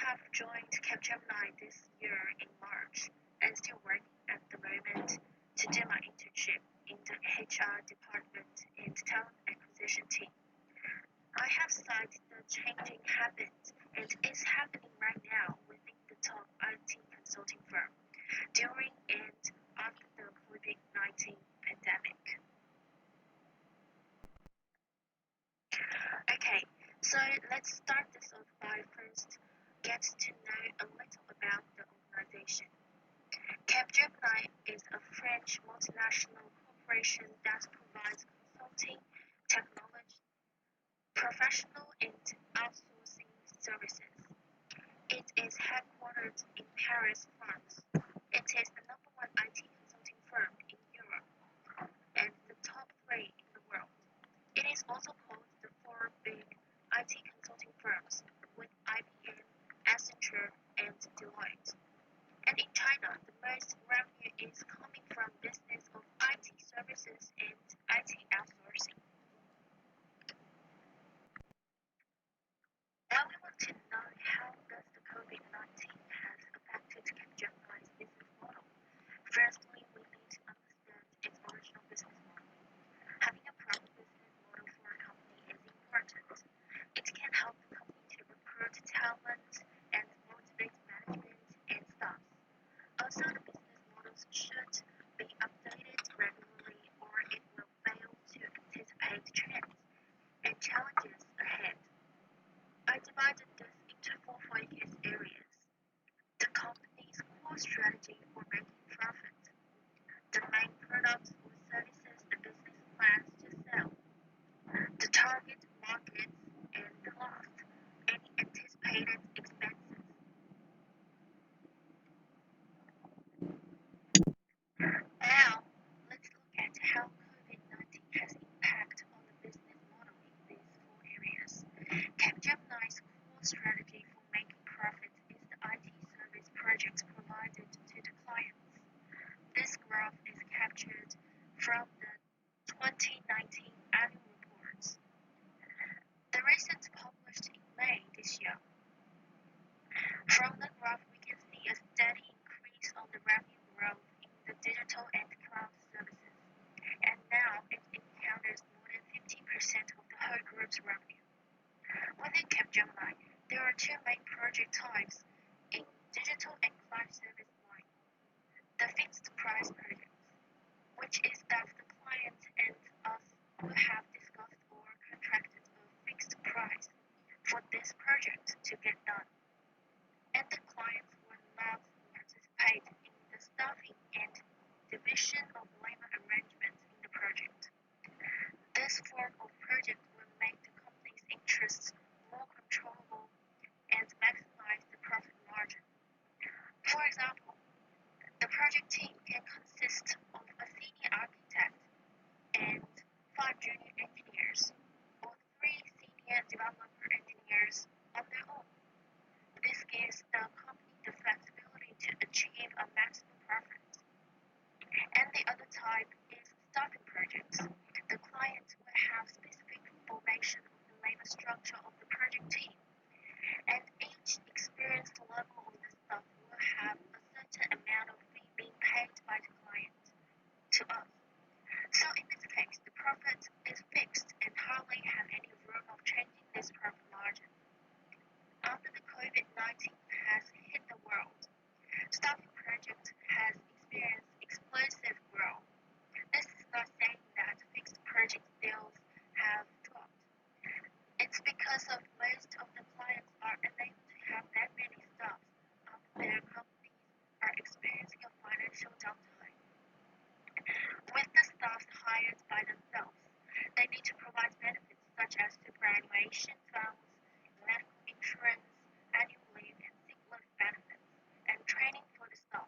have joined Capgemini this year in March and still working at the moment to do my internship in the HR department and talent acquisition team. I have cited the changing habits and it's happening right now within the top IT consulting firm during and after the COVID-19 pandemic. Okay, so let's start this off by first get to know a little about the organization. Capgemini is a French multinational corporation that provides consulting, technology, professional and outsourcing services. It is headquartered in Paris, France. It is the number one IT consulting firm in Europe and the top three in the world. It is also called the four big IT consulting firms with IBM, Accenture, and Deloitte. And in China, the most revenue is coming from business of IT services and IT outsourcing. Now we want to know how does the COVID-19 has affected Capgemini's business model. Firstly, we need to understand its original business model. Having a proper business model for a company is important. It can help the company to recruit talent and motivate management and staff. Also, the business models should be updated regularly or it will fail to anticipate trends and challenges ahead. I divided this into four focus areas. The company's core strategy for making profit, the main products or services the business plans to sell, the target markets, and the last, any anticipated expenses. Now, let's look at how COVID-19 has impact on the business model in these four areas. Capgemini's core strategy for making profit is the IT service projects provided to the clients. This graph is captured from the 2019 annual reports. The recent published in May this year. From the graph, we can see a steady increase on the revenue growth in the digital and cloud services, and now it encounters more than 50% of the whole group's revenue. Within Capgemini, there are two main project types in digital and cloud service line. The fixed price projects, which is that the client and us will have discussed or contracted a fixed price for this project to get done, and the clients will not participate in the staffing and division of labor arrangements in the project. This form of project will make the company's interests more controllable and maximize the profit margin. For example, the project team can consist of a senior architect and 5 junior engineers, or 3 senior developer engineers on their own. This gives the company the flexibility to achieve a maximum profit. And the other type is staffing projects. The client will have specific information of the labor structure of the project team, and each experience level of the staff will have a certain amount of fee being paid by the client to us. So in this case, the profit is fixed and hardly have any room of changing this profit margin. After the COVID-19 has hit the world, staffing project has experienced explosive growth. This is not saying that fixed project deals have dropped. It's because of most of the clients are unable to have that many staff after their companies are experiencing a financial downtime. With the staff hired by themselves, they need to provide benefits such as superannuation funds, medical insurance, annual leave and sick leave benefits, and training for the staff.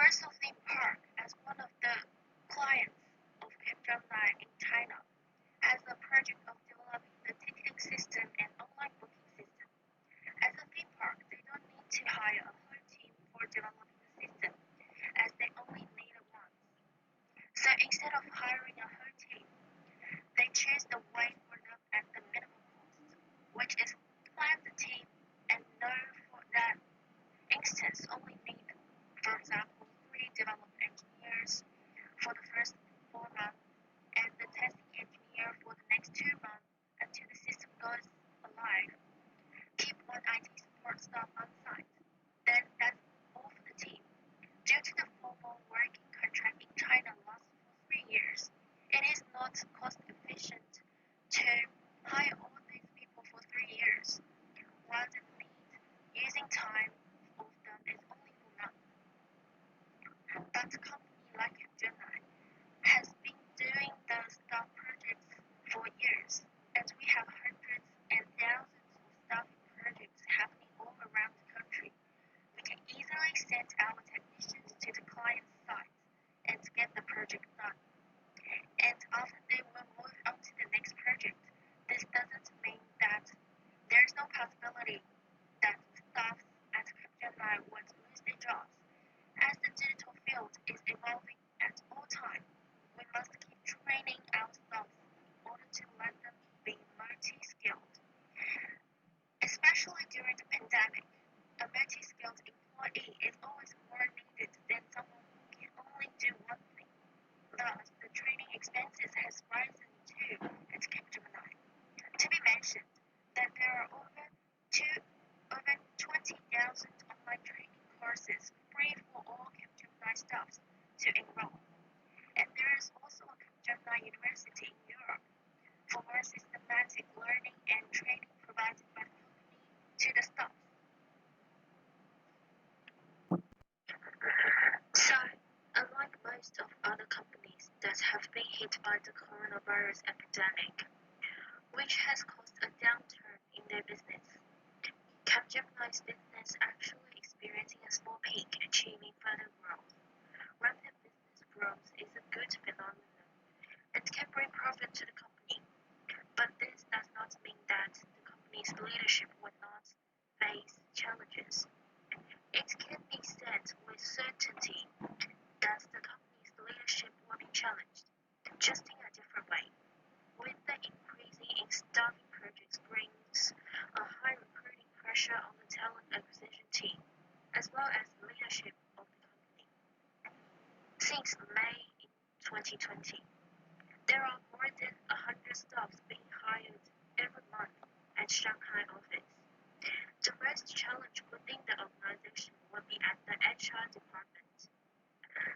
Universal Theme Park, as one of the clients of Capgemini in China, has a project of developing the ticketing system and online booking system. As a theme park, they don't need to hire a whole team for developing the system, as they only need it once. So instead of hiring a whole team, they choose the way for them at the minimum cost, which is plan the team and know for that instance only need, for example, 3 development engineers for the first 4 months and the testing engineer for the next 2 months until the system goes live. Keep one IT support staff on site. Then that's all for the team. Due to the formal working contract in China lasts for 3 years, it is not cost efficient to hire all these people for 3 years, while the need using time of them is only for months. But a company like Capgemini has been doing the staff projects for years, and we have hundreds and thousands of staffing projects happening all around the country. We can easily send our technicians to the client's site and get the project done. And after they will move on to the next project, this doesn't mean that there's no possibility that staff at Capgemini would lose their jobs. As the digital field is evolving at all times, we must keep training our staff in order to let them be multi-skilled. Especially during the pandemic, a multi-skilled employee is always more needed than someone who can only do one thing. Thus, the training expenses has risen too at Capgemini. To be mentioned that there are over 20,000 online training courses free for all Capgemini staffs to enroll. And there is also a Capgemini University in Europe for more systematic learning and training provided by the company to the staff. So, unlike most of other companies that have been hit by the coronavirus epidemic, which has caused a downturn in their business, Capgemini's business actually experiencing a small peak, achieving further growth. Rapid business growth is a good phenomenon and can bring profit to the company, but this does not mean that the company's leadership would not face challenges. It can be said with certainty that the company's leadership will be challenged, just in a different way. With the increasing in staffing projects brings a high recruiting pressure on the talent acquisition team, as well as the leadership of the company. Since May in 2020, there are more than 100 staffs being hired every month at Shanghai office. The most challenge within the organization will be at the HR department.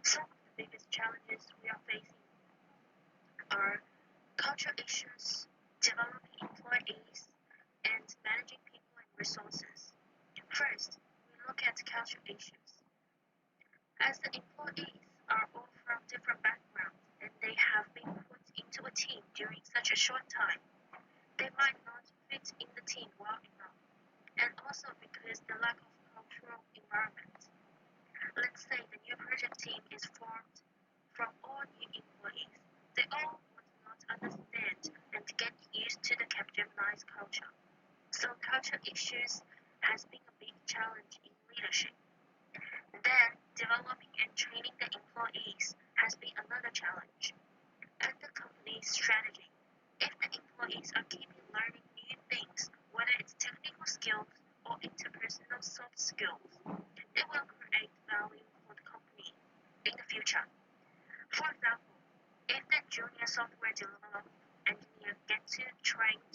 Some of the biggest challenges we are facing are cultural issues, developing employees, and managing people and resources. First, we look at cultural issues. As the employees are all from different backgrounds and they have been put into a team during such a short time, they might not fit in the team well enough, and also because the lack of cultural environment. Let's say the new project team is formed from all new employees. They all would not understand and get used to the Capgemini's culture. So cultural issues has been a big challenge in leadership. Then developing and training the employees has been another challenge. And the company's strategy. If the employees are keeping learning new things, whether it's technical skills or interpersonal soft skills, it will create value for the company in the future. For example, if the junior software developer engineer gets trained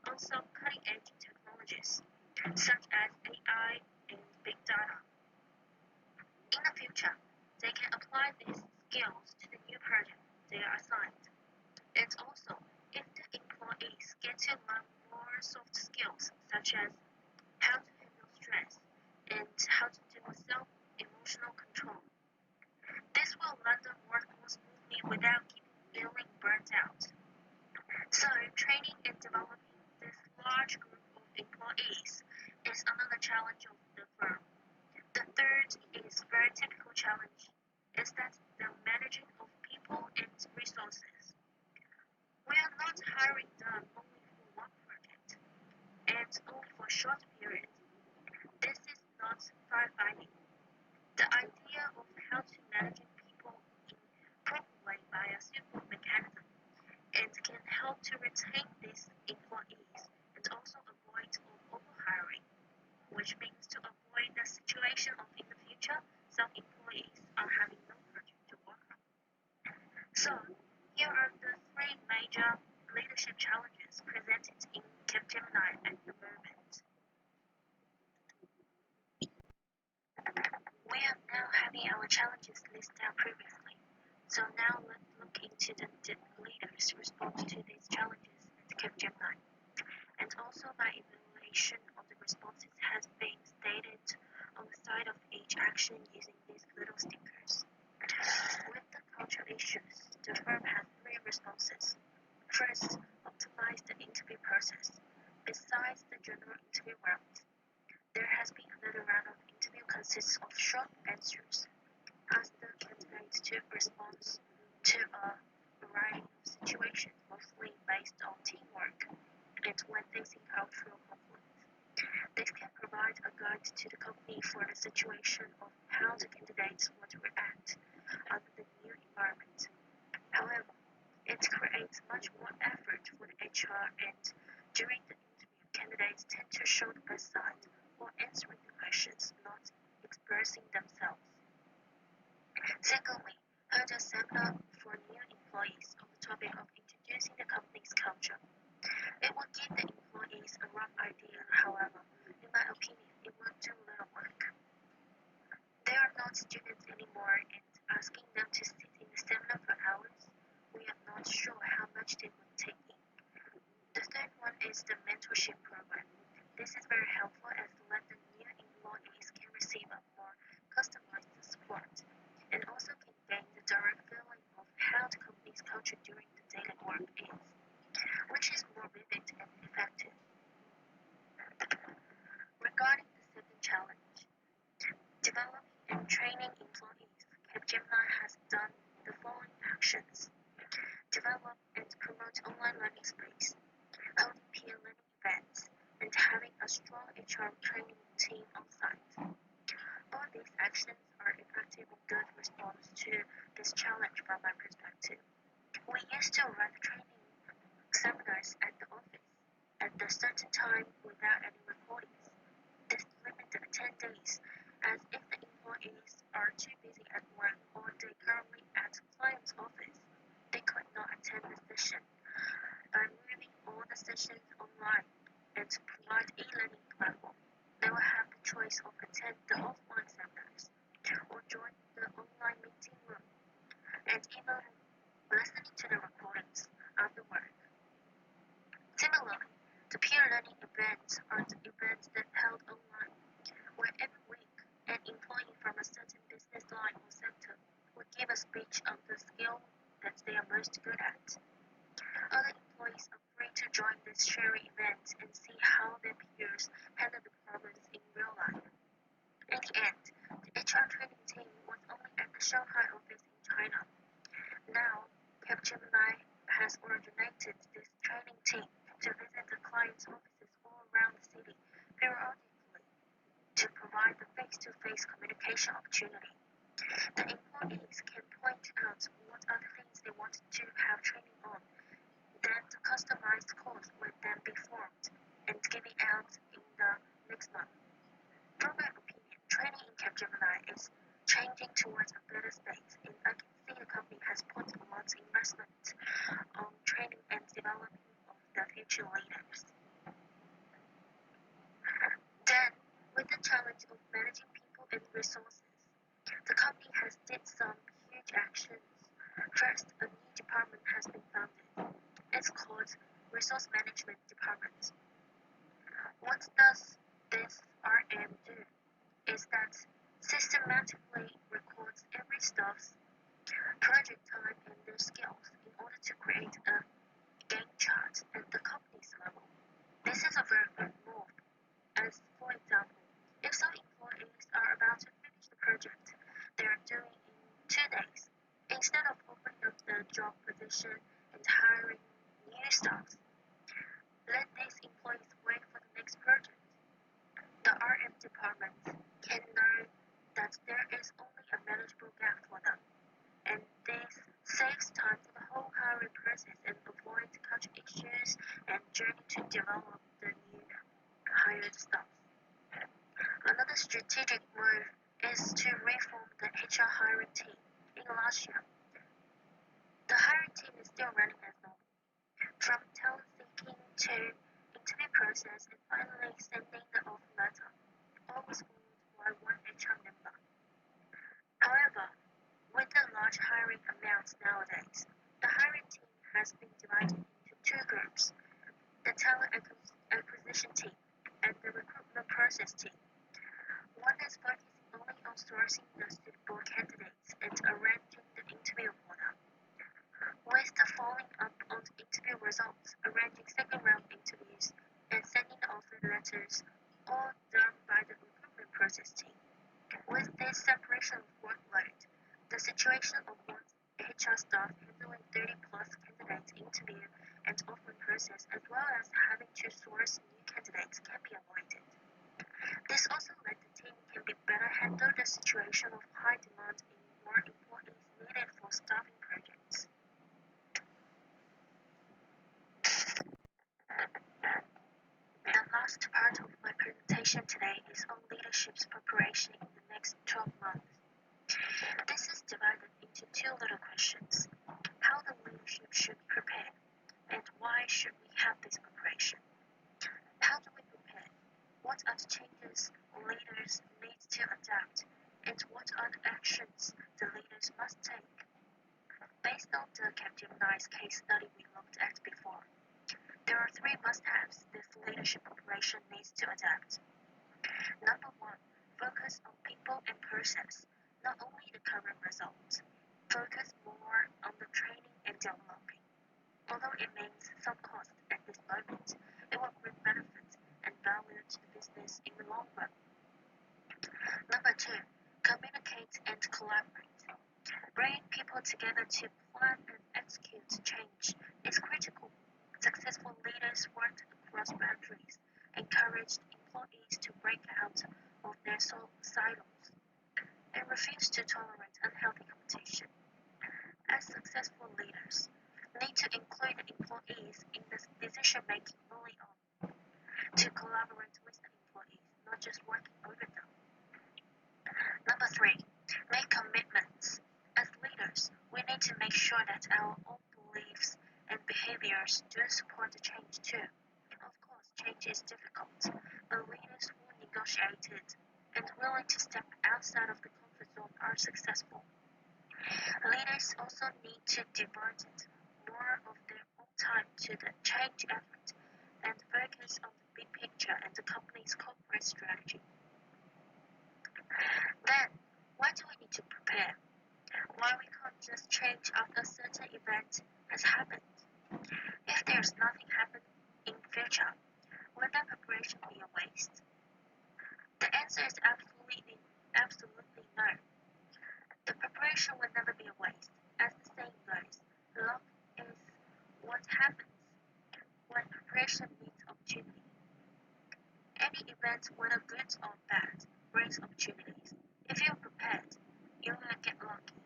on some cutting-edge technologies, such as AI and big data, in the future, they can apply these skills to the new project they are assigned. And also, if the employees get to learn more soft skills, such as how to handle stress and how to do self-emotional control, this will let them work more smoothly without feeling burnt out. So, training and developing this large group of employees is another challenge of the firm. The third is very typical challenge is that the managing of people and resources. We are not hiring them only for one project and only for a short period. This is not firefighting. The idea of how to manage people in proper way by a simple mechanism and can help to retain these employees and also avoid overhiring, which means to avoid the situation of in the future some employees are having no project to work on. So, here are the three major leadership challenges presented in Capgemini at the moment. We are now having our challenges listed down previously. So now let's look into the leaders' response to these challenges at Capgemini. And also my evaluation of the responses has been stated on the side of each action using these little stickers. With the culture issues, the firm has three responses. First, optimize the interview process. Besides the general interview round, there has been another round of interview consists of short answers. Ask the candidates to respond to a variety of situations, mostly based on teamwork and when facing cultural conflict. This can provide a guide to the company for the situation of how the candidates would react under the new environment. However, it creates much more effort for the HR and during the interview, candidates tend to show the best side or answering the questions, not expressing themselves. Secondly, hold a seminar for new employees on the topic of introducing the company's culture. It will give the employees a rough idea, however, in my opinion, it will do little work. They are not students anymore and asking them to sit in the seminar for hours, we are not sure how much they would take in. The third one is the mentorship program. This is very helpful as let the new employees can receive a more customized support and also can gain the direct feeling of how the company's culture during the daily work is, which is more vivid and effective. Regarding the second challenge, developing and training employees, Capgemini has done the following actions. Develop and promote online learning space, holding peer learning events, and having a strong HR training team on site. All these actions are effective and good response to this challenge from my perspective. We used to run training seminars at the office at a certain time without any recordings. This limited 10 days, as if the employees are too busy at work or they currently at client's office, they could not attend the session. By moving all the sessions online and to provide e-learning platform, they will have the choice of attend the offline seminars or join the online meeting room and even listening to the recordings after work. Similarly, the peer learning events are the events that held online, where every week an employee from a certain business line or sector would give a speech on the skill that they are most good at. Other employees are free to join this sharing event and see how their peers handle the problems in real life. In the end, the HR training team was only at the Shanghai office in China. Now, Capgemini has originated this training team to visit the client's offices all around the city periodically to provide the face-to-face communication opportunity. The employees can point out what are the things they want to have training on. Then the customized course will then be formed and given out in the next month. From my opinion, training in Capgemini is changing towards a better state, and I can see the company has put a lot of investment on training and developing of the future leaders. Then, with the challenge of managing people and resources, the company has did some huge actions. First, a new department has been founded. It's called Resource Management Department. What does this RM do? Is that systematically records every staff's project time and their skills in order to create a Gantt chart at the company's level. This is a very good move, as for example, if some employees are about to finish the project they are doing in 2 Instead of opening up the job position and hiring new staff, let these employees wait for the next project. The RM department can know that there is only a manageable gap for them, and this saves time for the whole hiring process and avoids culture issues and journey to develop the new hired staff. Another strategic move is to reform the HR hiring team. In last year, the hiring team is still running as normal, from talent seeking to interview process and finally sending the offer letter, always followed by one HR member. However, with the large hiring amounts nowadays, the hiring team has been divided into two groups: the talent acquisition team and the recruitment process team. One is focusing only on sourcing the suitable candidates and arranging the interview for them, with the following up on the interview results, arranging second round interviews, and sending the offer letters, all done by the recruitment process team. With this separation of workload, the situation of one HR staff handling 30 plus candidates interview and offer process as well as having to source new candidates can be avoided. This also let the team can be better handle the situation of high demand and more employees needed for staffing projects. The last part of my presentation today is on leadership's preparation in the next 12 months. This is divided into two little questions: how the leadership should prepare, and why should we have this preparation? How do we prepare? What are the changes leaders need to adapt, and what are the actions the leaders must take? Based on the Capgemini's case study we looked at before, there are three must-haves this leadership preparation needs to adapt. Number one, focus on people and process, not only the current results. Focus more on the training and developing. Although it means some cost at this moment, it will bring benefits and value to the business in the long run. Number two, communicate and collaborate. Bringing people together to plan and execute change is critical. Successful leaders work across boundaries, encouraged employees to break out of their silos, and refuse to tolerate unhealthy competition. As successful leaders, need to include the employees in the decision making early on, to collaborate with the employees, not just working over them. Number three, make commitments. As leaders, we need to make sure that our own beliefs and behaviors do support the change too. Of course, change is difficult, but leaders who negotiate it and willing to step outside of the comfort zone are successful. Leaders also need to devote more of their own time to the change effort and focus on the big picture and the company's corporate strategy. Then, why do we need to prepare? Why we can't just change after a certain event has happened? If there's nothing happening in future, will that preparation be a waste? The answer is absolutely no. The preparation will never be a waste. As the saying goes, luck is what happens when preparation meets opportunity. Any event, whether good or bad, brings opportunities. If you're prepared, you will get lucky.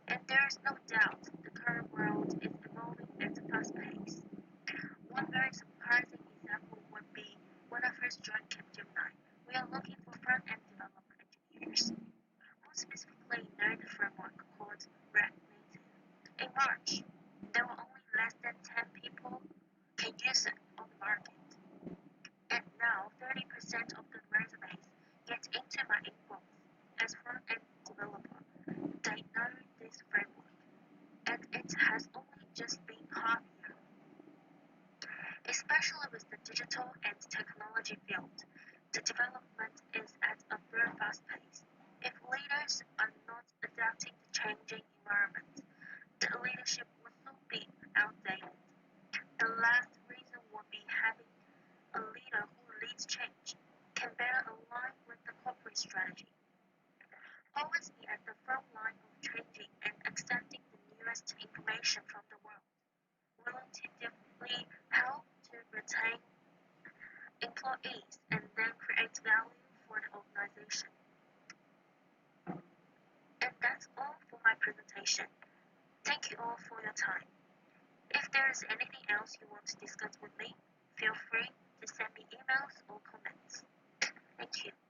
And there is no doubt the current world is evolving at a fast pace. One very surprising example would be when I first joined Capgemini, we are looking for front-end development engineers who specifically know the framework called React Native. In March, there were only less than 10 people can use it on the market. And now 30% of the resumes get into my inbox as front-end developer. They know this framework, and it has only just been half a year. Especially with the digital and technology field, the development is at a very fast pace. If leaders are not adapting to changing environment, the leadership will soon be outdated. The last reason would be having a leader who leads change, can better align with the corporate strategy. Always be at the front line of changing and understanding the newest information from the world will ultimately help to retain employees and then create value for the organization. And that's all for my presentation. Thank you all for your time. If there is anything else you want to discuss with me, feel free to send me emails or comments. Thank you.